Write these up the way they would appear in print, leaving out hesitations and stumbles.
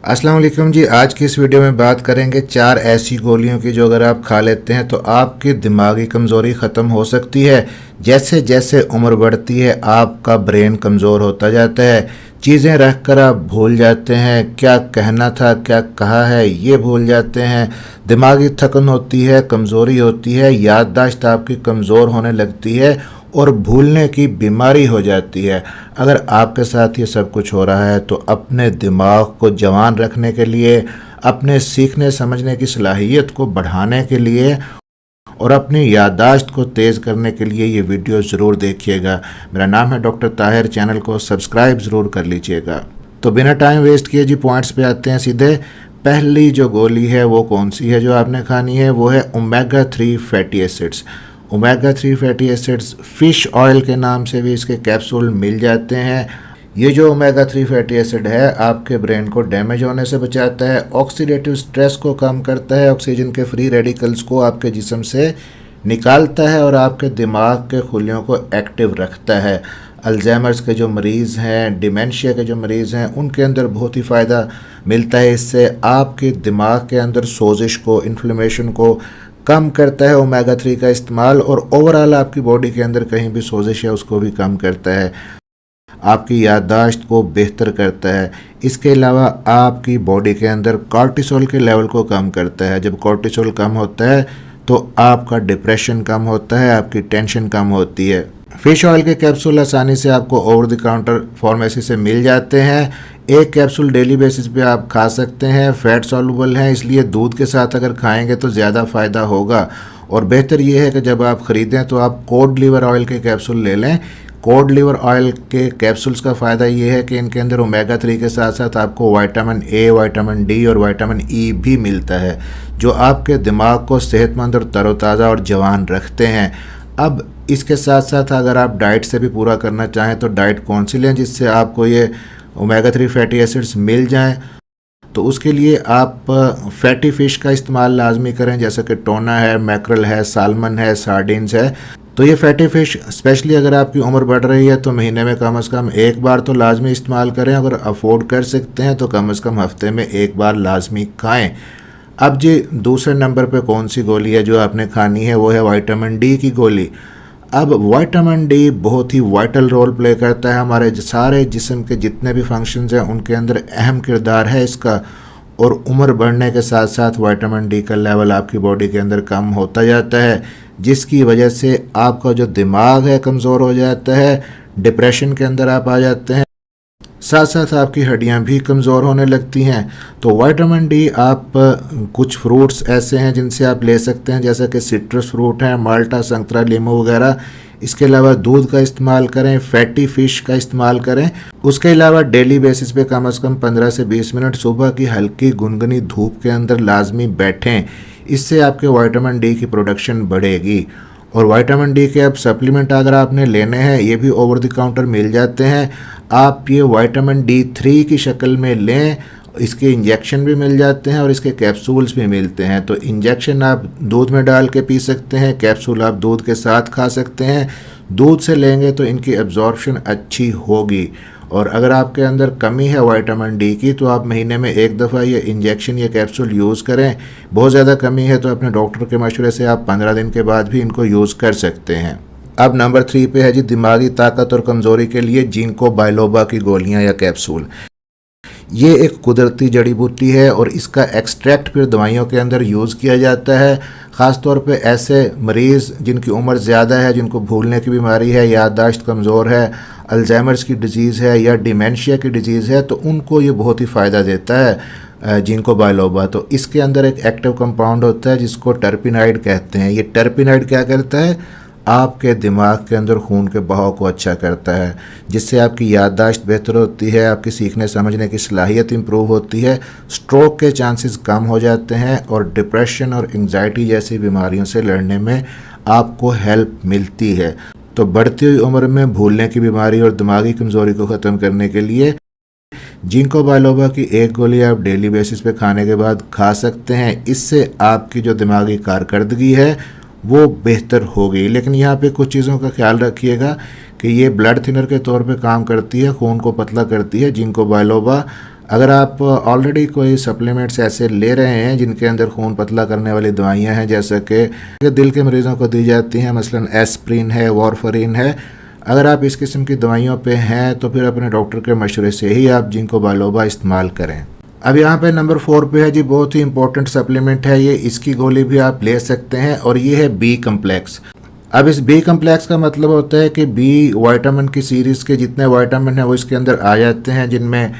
अस्सलाम वालेकुम जी। आज की इस वीडियो में बात करेंगे 4 ऐसी गोलियों की जो अगर आप खा लेते हैं तो आपकी दिमागी कमज़ोरी ख़त्म हो सकती है। जैसे जैसे उम्र बढ़ती है आपका ब्रेन कमज़ोर होता जाता है, चीज़ें रख कर आप भूल जाते हैं, क्या कहना था क्या कहा है ये भूल जाते हैं, दिमागी थकन होती है, कमज़ोरी होती है, याददाश्त आपकी कमज़ोर होने लगती है और भूलने की बीमारी हो जाती है। अगर आपके साथ ये सब कुछ हो रहा है तो अपने दिमाग को जवान रखने के लिए, अपने सीखने समझने की सलाहियत को बढ़ाने के लिए और अपनी याददाश्त को तेज़ करने के लिए ये वीडियो ज़रूर देखिएगा। मेरा नाम है डॉक्टर ताहिर, चैनल को सब्सक्राइब ज़रूर कर लीजिएगा। तो बिना टाइम वेस्ट किए जी पॉइंट्स पे आते हैं सीधे। पहली जो गोली है वो कौन सी है जो आपने खानी है, वो है omega 3 fatty acids. Omega 3 fatty acids fish oil के नाम से भी इसके कैप्सूल मिल जाते हैं। ये जो ओमेगा 3 फैटी एसिड है आपके ब्रेन को डैमेज होने से बचाता है, ऑक्सीडेटिव स्ट्रेस को कम करता है, ऑक्सीजन के फ्री रेडिकल्स को आपके जिस्म से निकालता है और आपके दिमाग के खुलियों को एक्टिव रखता है। अल्जाइमर्स के जो मरीज़ हैं, डिमेंशिया के जो मरीज़ हैं, उनके अंदर बहुत ही फ़ायदा मिलता है। इससे आपके दिमाग के अंदर सोजिश को, इन्फ्लेमेशन को कम करता है ओमेगा 3 का इस्तेमाल, और ओवरऑल आपकी बॉडी के अंदर कहीं भी सोजिश है उसको भी कम करता है, आपकी याददाश्त को बेहतर करता है। इसके अलावा आपकी बॉडी के अंदर कॉर्टिसोल के लेवल को कम करता है। जब कॉर्टिसोल कम होता है तो आपका डिप्रेशन कम होता है, आपकी टेंशन कम होती है। फ़िश ऑयल के कैप्सूल आसानी से आपको ओवर द काउंटर फार्मेसी से मिल जाते हैं। एक कैप्सूल डेली बेसिस पे आप खा सकते हैं। फैट सॉल्युबल हैं, इसलिए दूध के साथ अगर खाएंगे तो ज़्यादा फ़ायदा होगा। और बेहतर ये है कि जब आप ख़रीदें तो आप कोड लिवर ऑयल के कैप्सूल ले लें। कोड लिवर ऑयल के कैप्सूल्स का फ़ायदा ये है कि इनके अंदर ओमेगा 3 के साथ साथ आपको विटामिन ए, विटामिन डी और विटामिन ई भी मिलता है, जो आपके दिमाग को सेहतमंद और तरोताज़ा और जवान रखते हैं। अब इसके साथ साथ अगर आप डाइट से भी पूरा करना चाहें तो डाइट कौन सी लें जिससे आपको ये ओमेगा 3 फैटी एसिड्स मिल जाएं, तो उसके लिए आप फैटी फ़िश का इस्तेमाल लाजमी करें, जैसे कि टोना है, मैकरल है, सालमन है, सार्डिन्स है। तो ये फैटी फ़िश स्पेशली अगर आपकी उम्र बढ़ रही है तो महीने में कम से कम एक बार तो लाजमी इस्तेमाल करें। अगर अफोर्ड कर सकते हैं तो कम से कम हफ्ते में एक बार लाजमी खाएं। अब जी दूसरे नंबर पे कौन सी गोली है जो आपने खानी है, वो है विटामिन डी की गोली। अब विटामिन डी बहुत ही वाइटल रोल प्ले करता है, हमारे सारे जिस्म के जितने भी फंक्शंस हैं उनके अंदर अहम किरदार है इसका। और उम्र बढ़ने के साथ साथ विटामिन डी का लेवल आपकी बॉडी के अंदर कम होता जाता है, जिसकी वजह से आपका जो दिमाग है कमज़ोर हो जाता है, डिप्रेशन के अंदर आप आ जाते हैं, साथ साथ आपकी हड्डियां भी कमज़ोर होने लगती हैं। तो विटामिन डी आप कुछ फ्रूट्स ऐसे हैं जिनसे आप ले सकते हैं, जैसे कि सिट्रस फ्रूट हैं, माल्टा, संतरा, लीमू वगैरह। इसके अलावा दूध का इस्तेमाल करें, फैटी फ़िश का इस्तेमाल करें। उसके अलावा डेली बेसिस पे कम से कम 15 से 20 मिनट सुबह की हल्की गुनगुनी धूप के अंदर लाजमी बैठें। इससे आपके विटामिन डी की प्रोडक्शन बढ़ेगी। और विटामिन डी के अब सप्लीमेंट अगर आपने लेने हैं, ये भी ओवर द काउंटर मिल जाते हैं। आप ये विटामिन D3 की शक्ल में लें, इसके इंजेक्शन भी मिल जाते हैं और इसके कैप्सूल्स भी मिलते हैं। तो इंजेक्शन आप दूध में डाल के पी सकते हैं, कैप्सूल आप दूध के साथ खा सकते हैं। दूध से लेंगे तो इनकी एब्जॉर्प्शन अच्छी होगी। और अगर आपके अंदर कमी है विटामिन डी की तो आप महीने में एक दफ़ा ये इंजेक्शन या कैप्सूल यूज़ करें। बहुत ज़्यादा कमी है तो अपने डॉक्टर के मशवरे से आप 15 दिन के बाद भी इनको यूज़ कर सकते हैं। अब नंबर 3 पे है जी दिमागी ताकत और कमज़ोरी के लिए जिंको बायलोबा की गोलियां या कैप्सूल। ये एक कुदरती जड़ी बूटी है और इसका एक्सट्रैक्ट फिर दवाइयों के अंदर यूज़ किया जाता है। ख़ास तौर पे ऐसे मरीज़ जिनकी उम्र ज़्यादा है, जिनको भूलने की बीमारी है, याददाश्त कमज़ोर है, अल्जाइमर्स की डिजीज़ है या डिमेंशिया की डिजीज़ है, तो उनको ये बहुत ही फ़ायदा देता है जिंको बायलोबा। तो इसके अंदर एक एक्टिव कंपाउंड होता है जिसको टर्पिनाइड कहते हैं। ये टर्पिनाइड क्या करता है, आपके दिमाग के अंदर खून के बहाव को अच्छा करता है, जिससे आपकी याददाश्त बेहतर होती है, आपकी सीखने समझने की सलाहियत इंप्रूव होती है, स्ट्रोक के चांसेस कम हो जाते हैं और डिप्रेशन और एंजाइटी जैसी बीमारियों से लड़ने में आपको हेल्प मिलती है। तो बढ़ती हुई उम्र में भूलने की बीमारी और दिमागी कमज़ोरी को ख़त्म करने के लिए जिंको बायलोबा की एक गोली आप डेली बेसिस पे खाने के बाद खा सकते हैं। इससे आपकी जो दिमागी कारकर्दगी है वो बेहतर होगी। लेकिन यहाँ पे कुछ चीज़ों का ख्याल रखिएगा कि ये ब्लड थिनर के तौर पे काम करती है, खून को पतला करती है जिंको बायलोबा। अगर आप ऑलरेडी कोई सप्लीमेंट्स ऐसे ले रहे हैं जिनके अंदर खून पतला करने वाली दवाइयां हैं, जैसे कि दिल के मरीज़ों को दी जाती हैं, मसलन एस्प्रिन है, वारफरीन है, अगर आप इस किस्म की दवाइयों पे हैं तो फिर अपने डॉक्टर के मशवरे से ही आप जिंको बालोबा इस्तेमाल करें। अब यहाँ पे नंबर 4 पे है जी, बहुत ही इंपॉर्टेंट सप्लीमेंट है ये, इसकी गोली भी आप ले सकते हैं और ये है बी कम्प्लेक्स। अब इस बी कम्प्लेक्स का मतलब होता है कि बी विटामिन की सीरीज़ के जितने विटामिन हैं वो इसके अंदर आ जाते हैं, जिनमें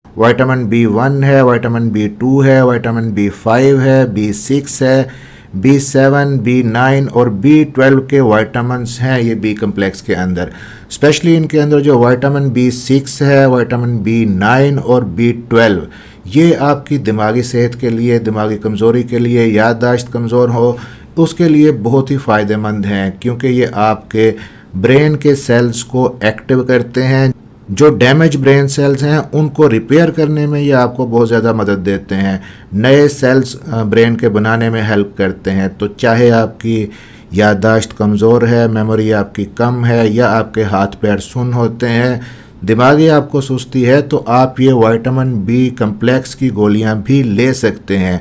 विटामिन B1 है, विटामिन B2 है, विटामिन B5 है, B6 है, B7, B9 और B12 के विटामिन्स हैं ये बी कम्प्लेक्स के अंदर। स्पेशली इनके अंदर जो विटामिन B6 है, विटामिन B9 और B12, ये आपकी दिमागी सेहत के लिए, दिमागी कमज़ोरी के लिए, याददाश्त कमज़ोर हो उसके लिए बहुत ही फ़ायदेमंद हैं, क्योंकि ये आपके ब्रेन के सेल्स को एक्टिव करते हैं। जो डैमेज ब्रेन सेल्स हैं उनको रिपेयर करने में ये आपको बहुत ज़्यादा मदद देते हैं, नए सेल्स ब्रेन के बनाने में हेल्प करते हैं। तो चाहे आपकी याददाश्त कमज़ोर है, मेमोरी आपकी कम है, या आपके हाथ पैर सुन्न होते हैं, दिमागी आपको सुस्ती है, तो आप ये विटामिन बी कम्प्लेक्स की गोलियां भी ले सकते हैं।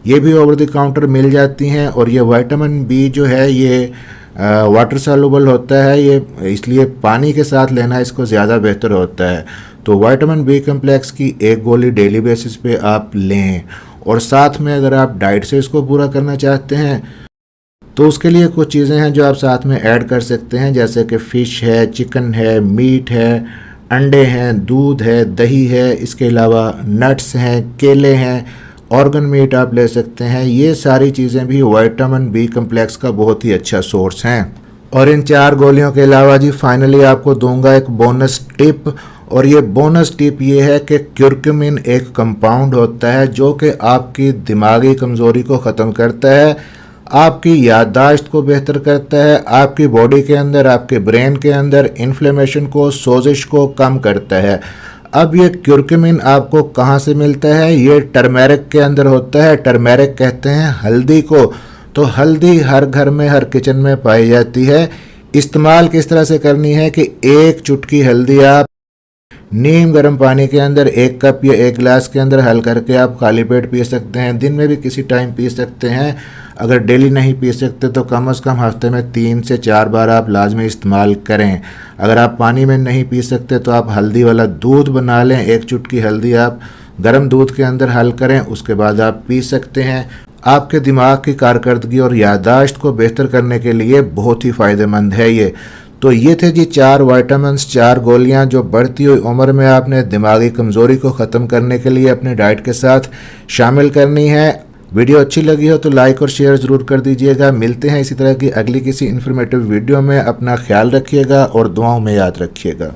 ये भी ओवर द काउंटर मिल जाती हैं और ये विटामिन बी जो है ये वाटर सॉल्युबल होता है, ये इसलिए पानी के साथ लेना इसको ज़्यादा बेहतर होता है। तो विटामिन बी कम्प्लेक्स की एक गोली डेली बेसिस पे आप लें, और साथ में अगर आप डाइट से इसको पूरा करना चाहते हैं तो उसके लिए कुछ चीज़ें हैं जो आप साथ में ऐड कर सकते हैं, जैसे कि फ़िश है, चिकन है, मीट है, अंडे हैं, दूध है, दही है, इसके अलावा नट्स हैं, केले हैं, ऑर्गन मीट आप ले सकते हैं। ये सारी चीज़ें भी विटामिन बी कम्प्लेक्स का बहुत ही अच्छा सोर्स हैं। और इन 4 गोलियों के अलावा जी फाइनली आपको दूंगा एक बोनस टिप, और ये बोनस टिप ये है कि क्यूरक्यूमिन एक कंपाउंड होता है जो कि आपकी दिमागी कमज़ोरी को ख़त्म करता है, आपकी याददाश्त को बेहतर करता है, आपकी बॉडी के अंदर, आपके ब्रेन के अंदर इन्फ्लेमेशन को, सोजिश को कम करता है। अब ये क्यूरक्यूमिन आपको कहाँ से मिलता है? ये टर्मेरिक के अंदर होता है। टर्मेरिक कहते हैं हल्दी को। तो हल्दी हर घर में, हर किचन में पाई जाती है। इस्तेमाल किस तरह से करनी है कि 1 चुटकी हल्दी आप नीम गर्म पानी के अंदर 1 कप या 1 गिलास के अंदर हल करके आप खाली पेट पी सकते हैं। दिन में भी किसी टाइम पी सकते हैं। अगर डेली नहीं पी सकते तो कम से कम हफ्ते में 3 से 4 बार आप लाजमी इस्तेमाल करें। अगर आप पानी में नहीं पी सकते तो आप हल्दी वाला दूध बना लें। 1 चुटकी हल्दी आप गर्म दूध के अंदर हल करें, उसके बाद आप पी सकते हैं। आपके दिमाग की कारकर्दगी और याददाश्त को बेहतर करने के लिए बहुत ही फ़ायदेमंद है ये। तो ये थे जी 4 विटामिन्स, 4 गोलियां जो बढ़ती हुई उम्र में आपने दिमागी कमज़ोरी को ख़त्म करने के लिए अपने डाइट के साथ शामिल करनी है। वीडियो अच्छी लगी हो तो लाइक और शेयर ज़रूर कर दीजिएगा। मिलते हैं इसी तरह की अगली किसी इन्फॉर्मेटिव वीडियो में। अपना ख्याल रखिएगा और दुआओं में याद रखिएगा।